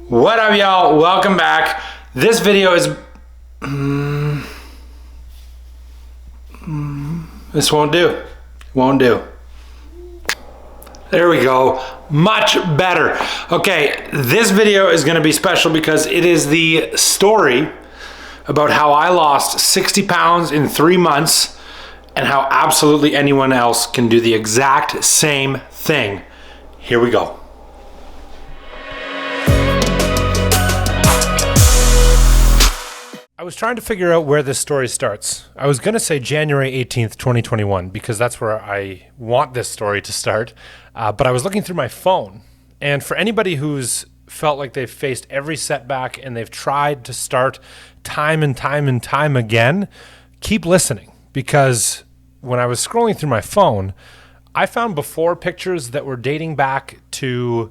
What up, y'all? Welcome back. This video is... This won't do. Won't do. There we go. Much better. Okay, this video is going to be special because it is the story about how I lost 60 pounds in 3 months and how absolutely anyone else can do the exact same thing. Here we go. I was trying to figure out where this story starts. I was going to say January 18th, 2021, because that's where I want this story to start. But I was looking through my phone. And for anybody who's felt like they've faced every setback and they've tried to start time and time again, keep listening. Because when I was scrolling through my phone, I found before pictures that were dating back to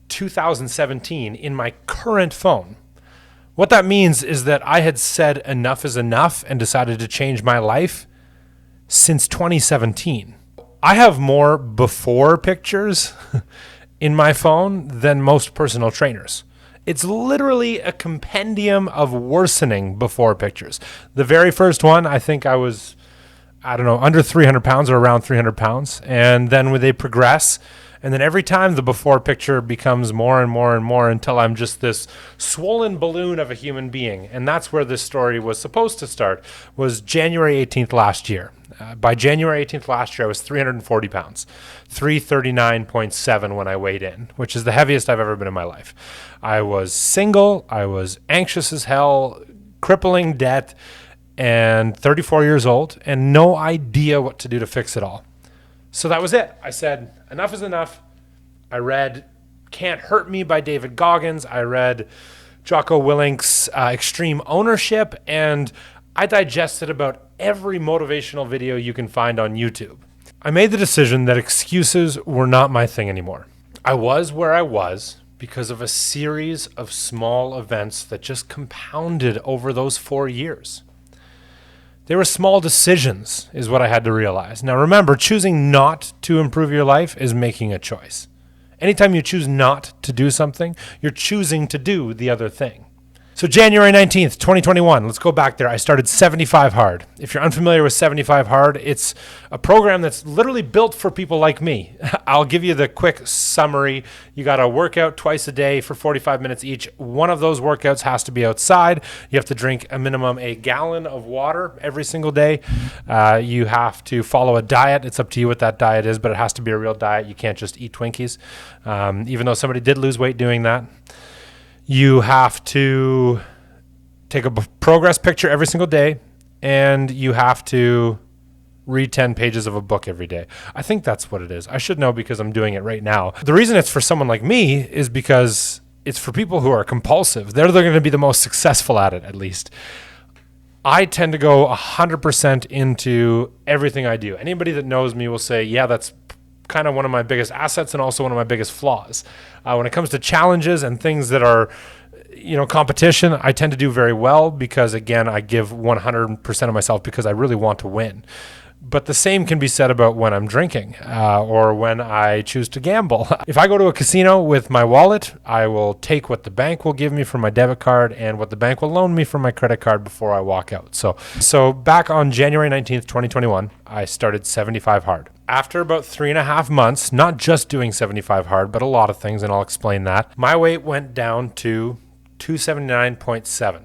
2017 in my current phone. What that means is that I had said enough is enough and decided to change my life since 2017. I have more before pictures in my phone than most personal trainers. It's literally a compendium of worsening before pictures. The very first one, I think I was, under 300 pounds or around 300 pounds. And then when they progress, and then every time the before picture becomes more and more and more until I'm just this swollen balloon of a human being. And that's where this story was supposed to start, was January 18th last year. By January 18th last year, I was 340 pounds, 339.7 when I weighed in, which is the heaviest I've ever been in my life. I was single, I was anxious as hell, crippling debt, and 34 years old, and no idea what to do to fix it all. So that was it. I said, enough is enough. I read Can't Hurt Me by David Goggins. I read Jocko Willink's Extreme Ownership, and I digested about every motivational video you can find on YouTube. I made the decision that excuses were not my thing anymore. I was where I was because of a series of small events that just compounded over those 4 years. They were small decisions, is what I had to realize. Now remember, choosing not to improve your life is making a choice. Anytime you choose not to do something, you're choosing to do the other thing. So January 19th, 2021, let's go back there. I started 75 Hard. If you're unfamiliar with 75 Hard, it's a program that's literally built for people like me. I'll give you the quick summary. You got to work out twice a day for 45 minutes each. One of those workouts has to be outside. You have to drink a minimum a gallon of water every single day. You have to follow a diet. It's up to you what that diet is, but it has to be a real diet. You can't just eat Twinkies, even though somebody did lose weight doing that. You have to take a progress picture every single day, and you have to read 10 pages of a book every day. I think that's what it is. I should know because I'm doing it right now. The reason it's for someone like me is because it's for people who are compulsive. They're going to be the most successful at it, at least. I tend to go 100% into everything I do. Anybody that knows me will say, yeah, that's kind of one of my biggest assets and also one of my biggest flaws. When it comes to challenges and things that are, competition, I tend to do very well because, again, I give 100% of myself because I really want to win. But the same can be said about when I'm drinking or when I choose to gamble. If I go to a casino with my wallet, I will take what the bank will give me from my debit card and what the bank will loan me from my credit card before I walk out. So back on January 19th, 2021, I started 75 Hard. After about 3.5 months, not just doing 75 Hard, but a lot of things, and I'll explain that, my weight went down to 279.7,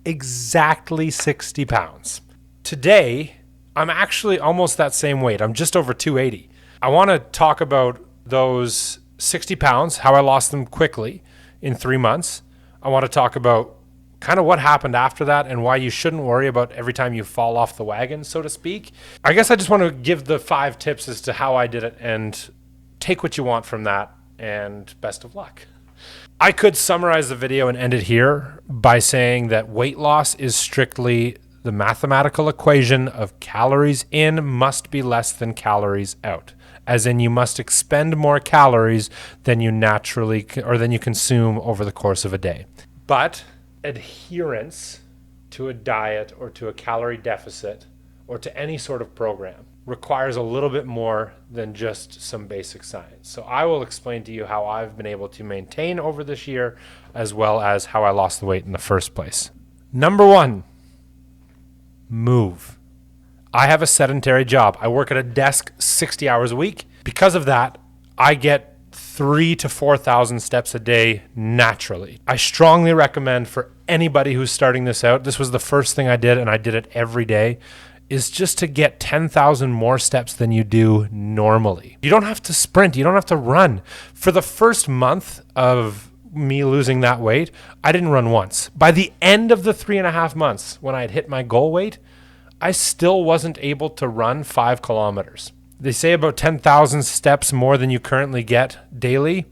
exactly 60 pounds. Today, I'm actually almost that same weight. I'm just over 280. I want to talk about those 60 pounds, how I lost them quickly in 3 months. I want to talk about kind of what happened after that and why you shouldn't worry about every time you fall off the wagon, so to speak. I guess I just want to give the 5 tips as to how I did it and take what you want from that, and best of luck. I could summarize the video and end it here by saying that weight loss is strictly the mathematical equation of calories in must be less than calories out, as in you must expend more calories than you naturally or than you consume over the course of a day. But adherence to a diet or to a calorie deficit or to any sort of program requires a little bit more than just some basic science. So I will explain to you how I've been able to maintain over this year, as well as how I lost the weight in the first place. Number one, move. I have a sedentary job. I work at a desk 60 hours a week. Because of that, I get 3,000 to 4,000 steps a day naturally. I strongly recommend for anybody who's starting this out, this was the first thing I did and I did it every day, is just to get 10,000 more steps than you do normally. You don't have to sprint. You don't have to run. For the first month of me losing that weight, I didn't run once. By the end of the 3.5 months, when I had hit my goal weight, I still wasn't able to run 5 kilometers. They say about 10,000 steps more than you currently get daily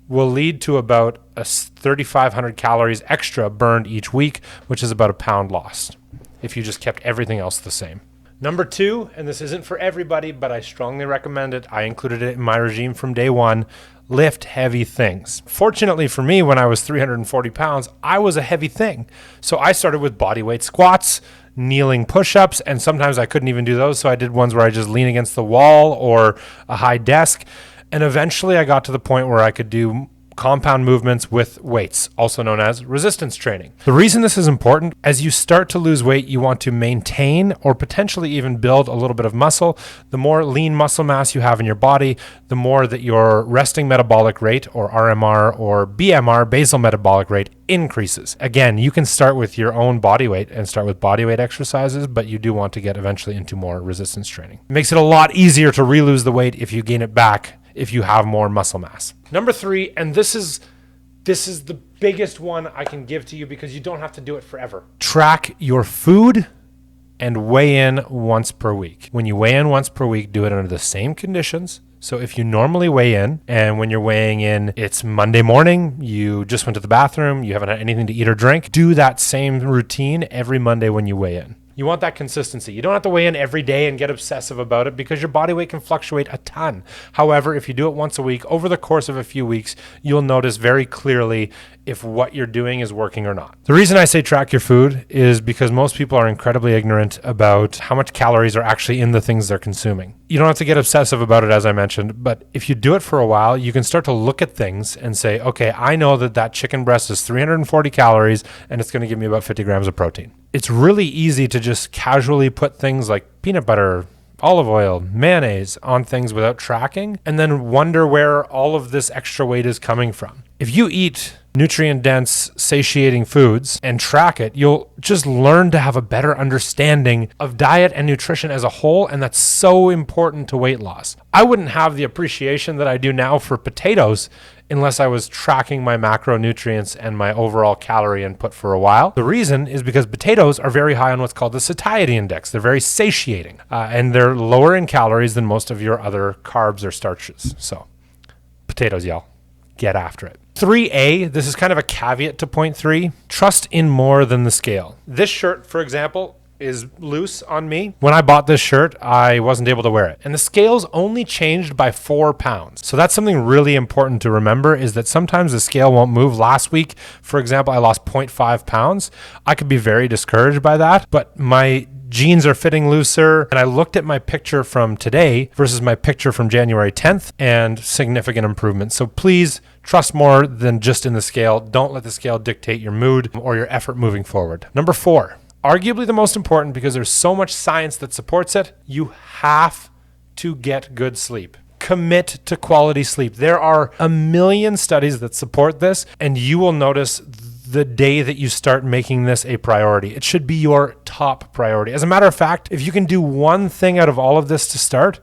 will lead to about 3,500 calories extra burned each week, which is about a pound lost if you just kept everything else the same. Number two, and this isn't for everybody, but I strongly recommend it. I included it in my regime from day one. Lift heavy things. Fortunately for me, when I was 340 pounds, I was a heavy thing. So I started with bodyweight squats, kneeling push-ups, and sometimes I couldn't even do those. So I did ones where I just lean against the wall or a high desk. And eventually I got to the point where I could do compound movements with weights, also known as resistance training. The reason this is important, as you start to lose weight, you want to maintain or potentially even build a little bit of muscle. The more lean muscle mass you have in your body, the more that your resting metabolic rate, or RMR, or BMR, basal metabolic rate, increases. Again, you can start with your own body weight and start with body weight exercises, but you do want to get eventually into more resistance training. It makes it a lot easier to re-lose the weight if you gain it back if you have more muscle mass. Number three, and this is the biggest one I can give to you because you don't have to do it forever. Track your food and weigh in once per week. When you weigh in once per week, do it under the same conditions. So if you normally weigh in, and when you're weighing in, it's Monday morning, you just went to the bathroom, you haven't had anything to eat or drink, do that same routine every Monday when you weigh in. You want that consistency. You don't have to weigh in every day and get obsessive about it because your body weight can fluctuate a ton. However, if you do it once a week, over the course of a few weeks, you'll notice very clearly if what you're doing is working or not. The reason I say track your food is because most people are incredibly ignorant about how much calories are actually in the things they're consuming. You don't have to get obsessive about it, as I mentioned, but if you do it for a while, you can start to look at things and say, okay, I know that chicken breast is 340 calories and it's going to give me about 50 grams of protein. It's really easy to just casually put things like peanut butter, olive oil, mayonnaise on things without tracking, and then wonder where all of this extra weight is coming from. If you eat nutrient-dense, satiating foods and track it, you'll just learn to have a better understanding of diet and nutrition as a whole, and that's so important to weight loss. I wouldn't have the appreciation that I do now for potatoes unless I was tracking my macronutrients and my overall calorie input for a while. The reason is because potatoes are very high on what's called the satiety index. They're very satiating, and they're lower in calories than most of your other carbs or starches. So potatoes, y'all, get after it. 3A, this is kind of a caveat to point 3, trust in more than the scale. This shirt, for example, is loose on me. When I bought this shirt, I wasn't able to wear it. And the scales only changed by 4 pounds. So that's something really important to remember, is that sometimes the scale won't move. Last week, for example, I lost 0.5 pounds. I could be very discouraged by that, but my jeans are fitting looser. And I looked at my picture from today versus my picture from January 10th and significant improvement. So please trust more than just in the scale. Don't let the scale dictate your mood or your effort moving forward. Number 4. Arguably the most important, because there's so much science that supports it, you have to get good sleep. Commit to quality sleep. There are a million studies that support this, and you will notice the day that you start making this a priority. It should be your top priority. As a matter of fact, if you can do one thing out of all of this to start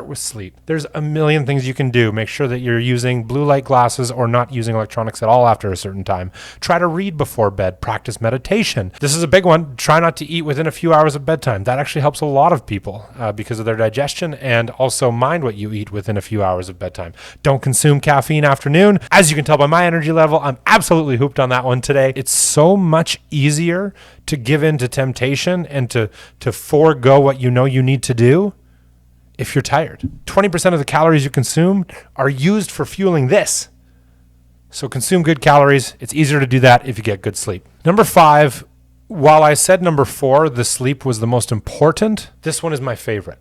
with sleep. There's a million things you can do. Make sure that you're using blue light glasses or not using electronics at all after a certain time. Try to read before bed. Practice meditation. This is a big one. Try not to eat within a few hours of bedtime. That actually helps a lot of people because of their digestion, and also mind what you eat within a few hours of bedtime. Don't consume caffeine afternoon. As you can tell by my energy level, I'm absolutely hooped on that one today. It's so much easier to give in to temptation and to forego what you know you need to do if you're tired. 20% of the calories you consume are used for fueling this. So consume good calories. It's easier to do that if you get good sleep. Number 5, while I said number 4, the sleep was the most important, this one is my favorite.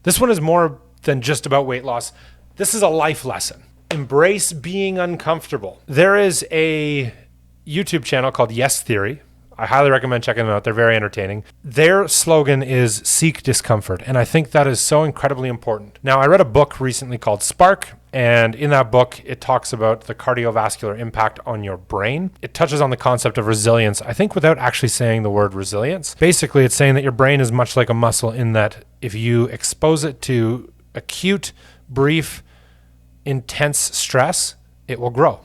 This one is more than just about weight loss. This is a life lesson. Embrace being uncomfortable. There is a YouTube channel called Yes Theory. I highly recommend checking them out. They're very entertaining. Their slogan is seek discomfort, and I think that is so incredibly important. Now, I read a book recently called Spark, and in that book, it talks about the cardiovascular impact on your brain. It touches on the concept of resilience, I think without actually saying the word resilience. Basically, it's saying that your brain is much like a muscle in that if you expose it to acute, brief, intense stress, it will grow.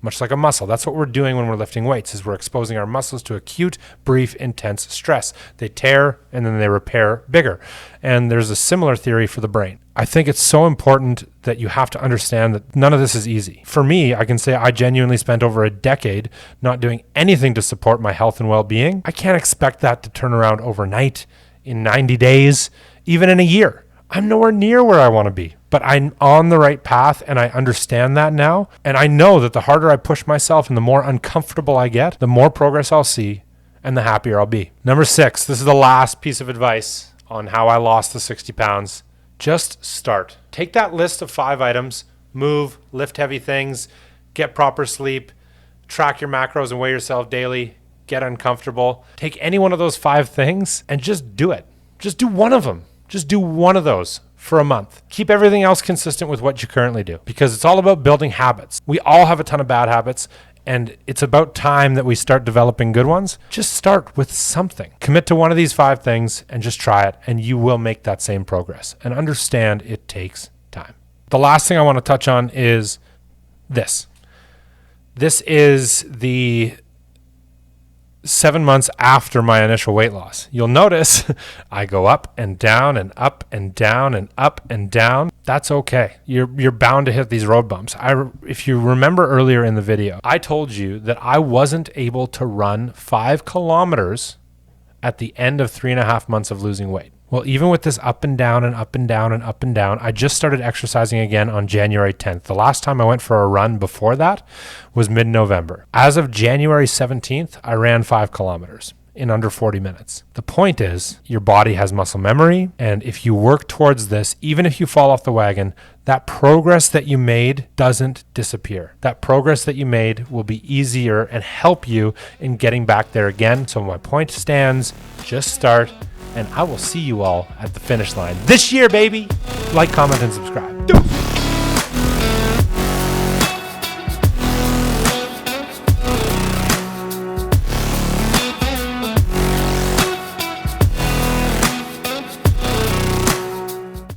Much like a muscle. That's what we're doing when we're lifting weights, is we're exposing our muscles to acute, brief, intense stress. They tear and then they repair bigger. And there's a similar theory for the brain. I think it's so important that you have to understand that none of this is easy. For me, I can say I genuinely spent over a decade not doing anything to support my health and well-being. I can't expect that to turn around overnight, in 90 days, even in a year. I'm nowhere near where I want to be, but I'm on the right path and I understand that now. And I know that the harder I push myself and the more uncomfortable I get, the more progress I'll see and the happier I'll be. Number 6, this is the last piece of advice on how I lost the 60 pounds. Just start. Take that list of 5 items, move, lift heavy things, get proper sleep, track your macros and weigh yourself daily, get uncomfortable. Take any one of those 5 things and just do it. Just do one of them. Just do one of those for a month. Keep everything else consistent with what you currently do, because it's all about building habits. We all have a ton of bad habits, and it's about time that we start developing good ones. Just start with something. Commit to one of these 5 things and just try it, and you will make that same progress. And understand it takes time. The last thing I want to touch on is this. This is the 7 months after my initial weight loss. You'll notice I go up and down and up and down and up and down. That's okay. You're bound to hit these road bumps. If you remember earlier in the video, I told you that I wasn't able to run 5 kilometers at the end of 3.5 months of losing weight. Well, even with this up and down and up and down and up and down, I just started exercising again on January 10th. The last time I went for a run before that was mid-November. As of January 17th, I ran 5 kilometers in under 40 minutes. The point is, your body has muscle memory, and if you work towards this, even if you fall off the wagon, that progress that you made doesn't disappear. That progress that you made will be easier and help you in getting back there again. So my point stands, just start, and I will see you all at the finish line this year, baby. Like, comment, and subscribe.